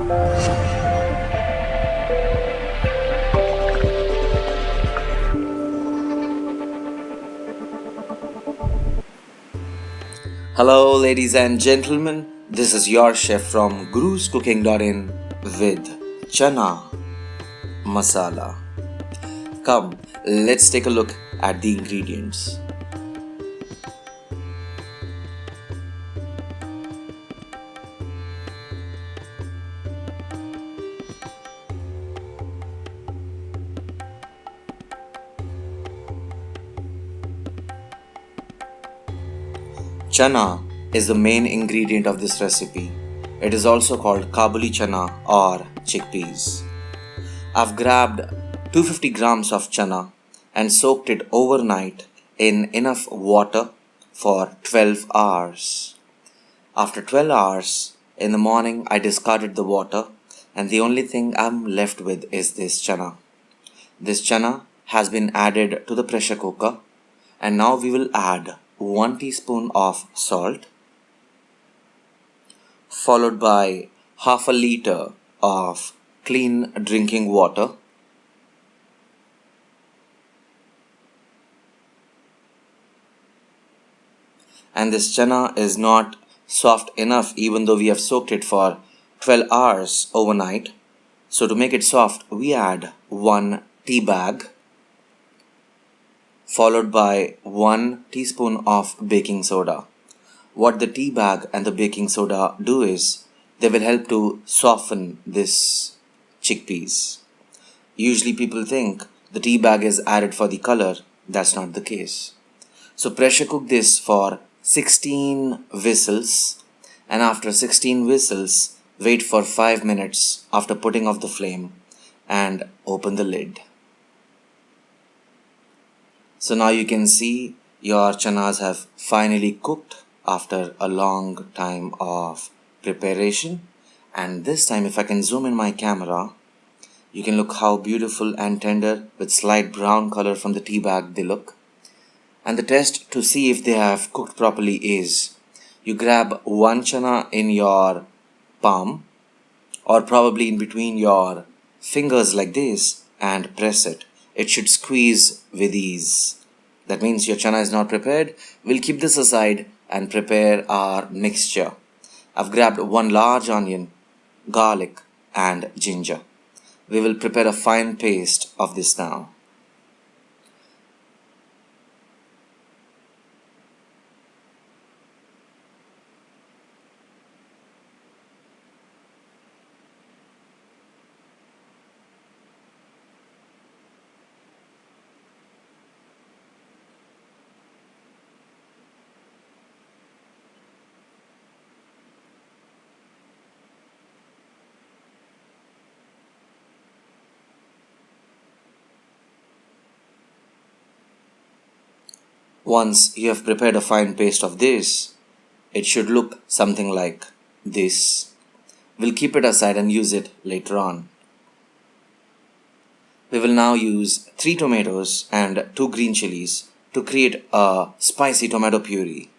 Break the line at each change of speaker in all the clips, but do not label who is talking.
Hello, ladies and gentlemen. This is your chef from guruscooking.in with Chana Masala. Come, let's take a look at the ingredients. Chana is the main ingredient of this recipe. It is also called Kabuli Chana or chickpeas. I've grabbed 250 grams of chana and soaked it overnight in enough water for 12 hours. After 12 hours, in the morning I discarded the water and the only thing I'm left with is this chana. This chana has been added to the pressure cooker and now we will add 1 teaspoon of salt, followed by half a liter of clean drinking water, and this chana is not soft enough even though we have soaked it for 12 hours overnight. So to make it soft, we add 1 tea bag followed by 1 teaspoon of baking soda. What the tea bag and the baking soda do is they will help to soften this chickpeas. Usually people think the tea bag is added for the color. That's not the case. So pressure cook this for 16 whistles, and after 16 whistles wait for 5 minutes after putting off the flame and open the lid. So now you can see your chanas have finally cooked after a long time of preparation. And this time if I can zoom in my camera, you can look how beautiful and tender with slight brown color from the tea bag they look. And the test to see if they have cooked properly is you grab 1 chana in your palm or probably in between your fingers like this and press it. It should squeeze with ease. That means your chana is not prepared. We'll keep this aside and prepare our mixture. I've grabbed 1 large onion, garlic and ginger. We will prepare a fine paste of this now. Once you have prepared a fine paste of this, it should look something like this. We'll keep it aside and use it later on. We will now use 3 tomatoes and 2 green chilies to create a spicy tomato puree.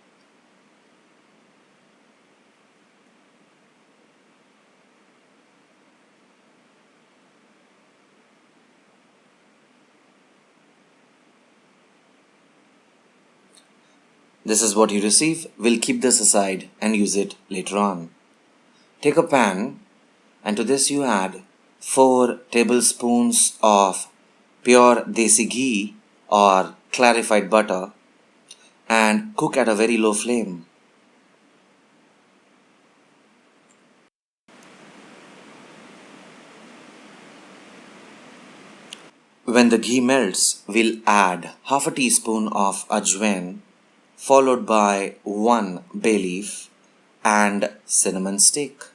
This is what you receive. We'll keep this aside and use it later on. Take a pan and to this you add 4 tablespoons of pure Desi Ghee or clarified butter and cook at a very low flame. When the ghee melts, we'll add half a teaspoon of Ajwain followed by 1 bay leaf and cinnamon stick.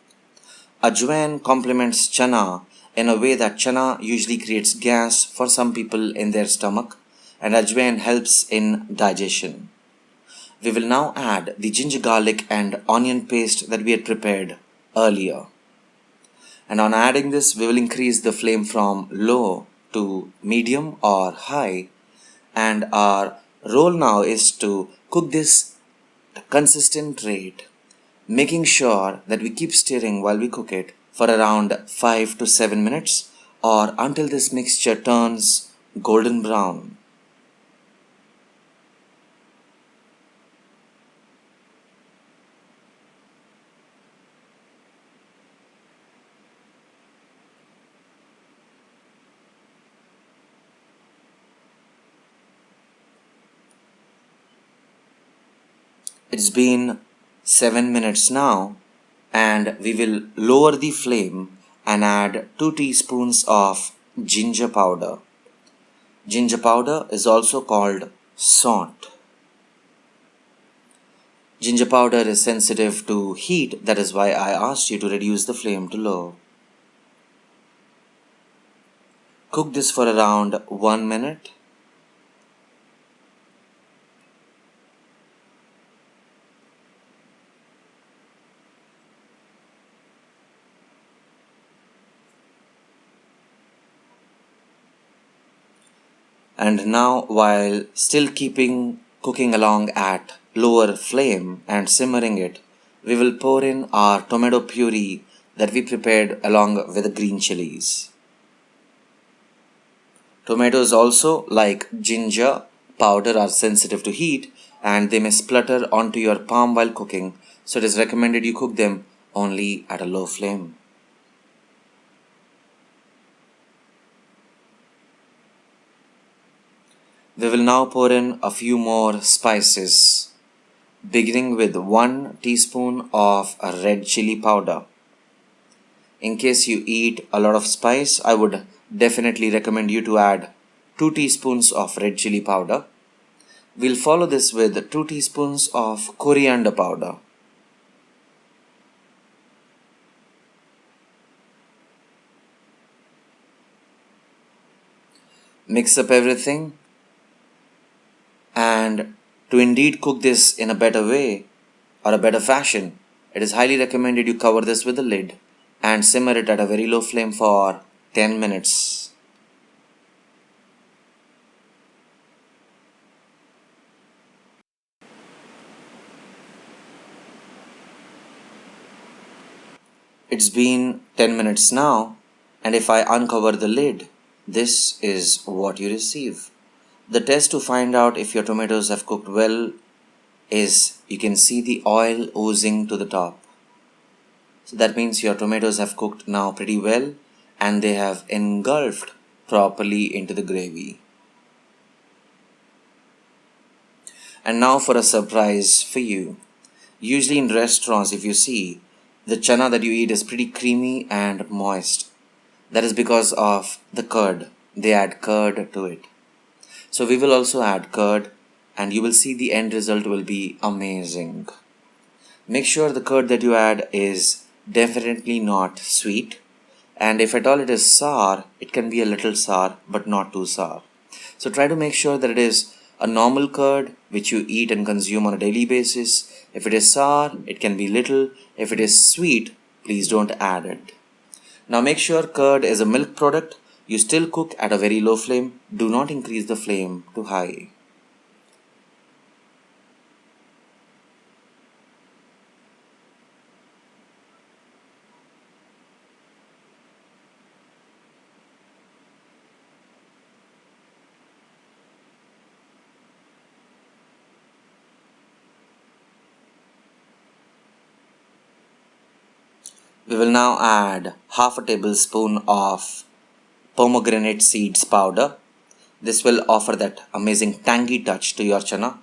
Ajwain complements chana in a way that chana usually creates gas for some people in their stomach and Ajwain helps in digestion. We will now add the ginger, garlic and onion paste that we had prepared earlier. And on adding this, we will increase the flame from low to medium or high, and our role now is to cook this at a consistent rate, making sure that we keep stirring while we cook it for around 5 to 7 minutes or until this mixture turns golden brown. It's been 7 minutes now, and we will lower the flame and add 2 teaspoons of ginger powder. Ginger powder is also called salt. Ginger powder is sensitive to heat, that is why I asked you to reduce the flame to low. Cook this for around 1 minute. And now, while still keeping cooking along at lower flame and simmering it, we will pour in our tomato puree that we prepared along with the green chilies. Tomatoes also, like ginger powder, are sensitive to heat and they may splutter onto your palm while cooking, so it is recommended you cook them only at a low flame. We will now pour in a few more spices, beginning with 1 teaspoon of red chilli powder. In case you eat a lot of spice, I would definitely recommend you to add 2 teaspoons of red chilli powder. We'll follow this with 2 teaspoons of coriander powder. Mix up everything, and to indeed cook this in a better way or a better fashion, it is highly recommended you cover this with a lid and simmer it at a very low flame for 10 minutes. It's been 10 minutes now, and if I uncover the lid, this is what you receive. The test to find out if your tomatoes have cooked well is you can see the oil oozing to the top. So that means your tomatoes have cooked now pretty well and they have engulfed properly into the gravy. And now for a surprise for you. Usually in restaurants, if you see, the chana that you eat is pretty creamy and moist. That is because of the curd. They add curd to it. So we will also add curd, and you will see the end result will be amazing. Make sure the curd that you add is definitely not sweet, and if at all it is sour, it can be a little sour but not too sour. So try to make sure that it is a normal curd which you eat and consume on a daily basis. If it is sour, it can be little. If it is sweet, please don't add it. Now make sure curd is a milk product. You still cook at a very low flame. Do not increase the flame to high. We will now add half a tablespoon of pomegranate seeds powder. This will offer that amazing tangy touch to your chana.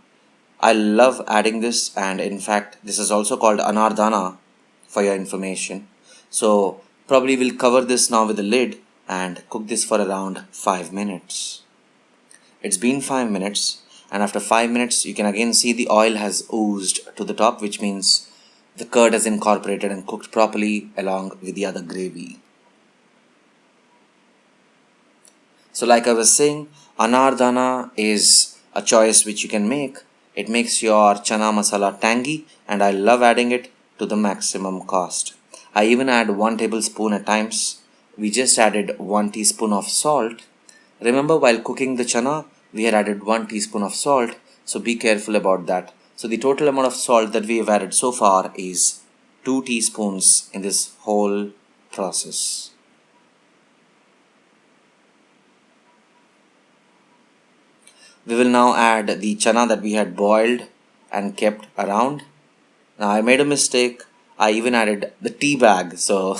I love adding this, and in fact this is also called Anardana for your information. So probably we'll cover this now with a lid and cook this for around 5 minutes. It's been 5 minutes, and after 5 minutes you can again see the oil has oozed to the top, which means the curd has incorporated and cooked properly along with the other gravy. So like I was saying, Anardana is a choice which you can make. It makes your Chana Masala tangy, and I love adding it to the maximum cost. I even add 1 tablespoon at times. We just added 1 teaspoon of salt. Remember, while cooking the chana, we had added 1 teaspoon of salt, so be careful about that. So the total amount of salt that we have added so far is 2 teaspoons in this whole process. We will now add the chana that we had boiled and kept around. Now I made a mistake. I even added the tea bag. So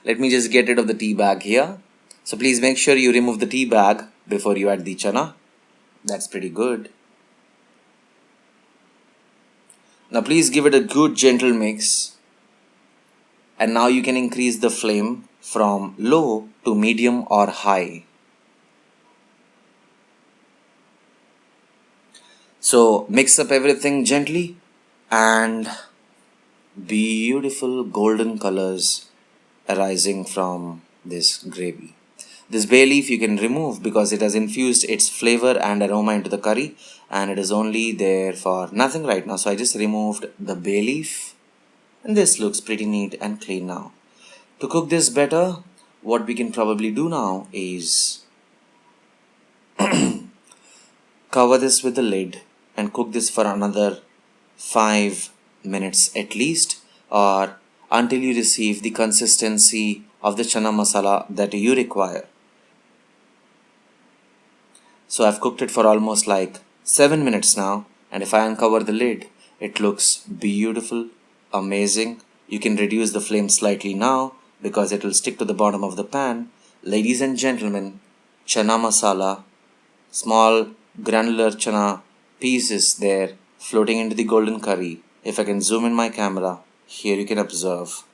let me just get rid of the tea bag here. So please make sure you remove the tea bag before you add the chana. That's pretty good. Now please give it a good gentle mix. And now you can increase the flame from low to medium or high. So mix up everything gently and beautiful golden colors arising from this gravy. This bay leaf you can remove because it has infused its flavor and aroma into the curry, and it is only there for nothing right now. So I just removed the bay leaf, and this looks pretty neat and clean now. To cook this better, what we can probably do now is cover this with the lid and cook this for another 5 minutes at least, or until you receive the consistency of the chana masala that you require. So I've cooked it for almost like 7 minutes now, and if I uncover the lid, it looks beautiful, amazing. You can reduce the flame slightly now because it will stick to the bottom of the pan. Ladies and gentlemen, chana masala, small granular chana pieces there floating into the golden curry. If I can zoom in my camera, here you can observe.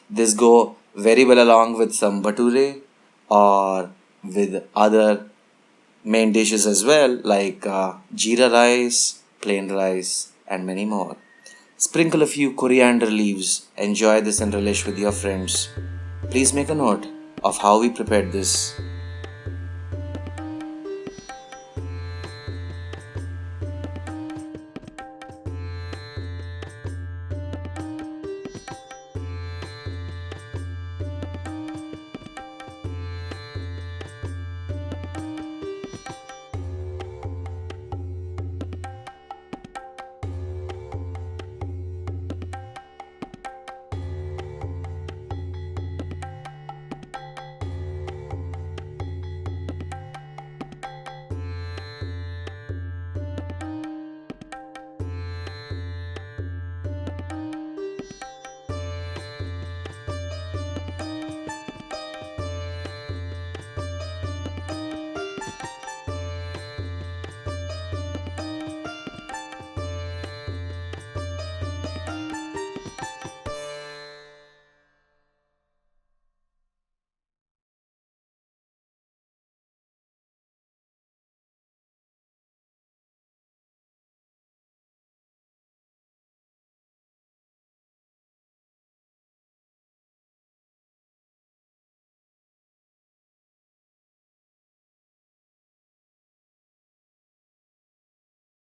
This go very well along with some bhature or with other main dishes as well, like jeera rice, plain rice, and many more. Sprinkle a few coriander leaves. Enjoy this and relish with your friends. Please make a note of how we prepared this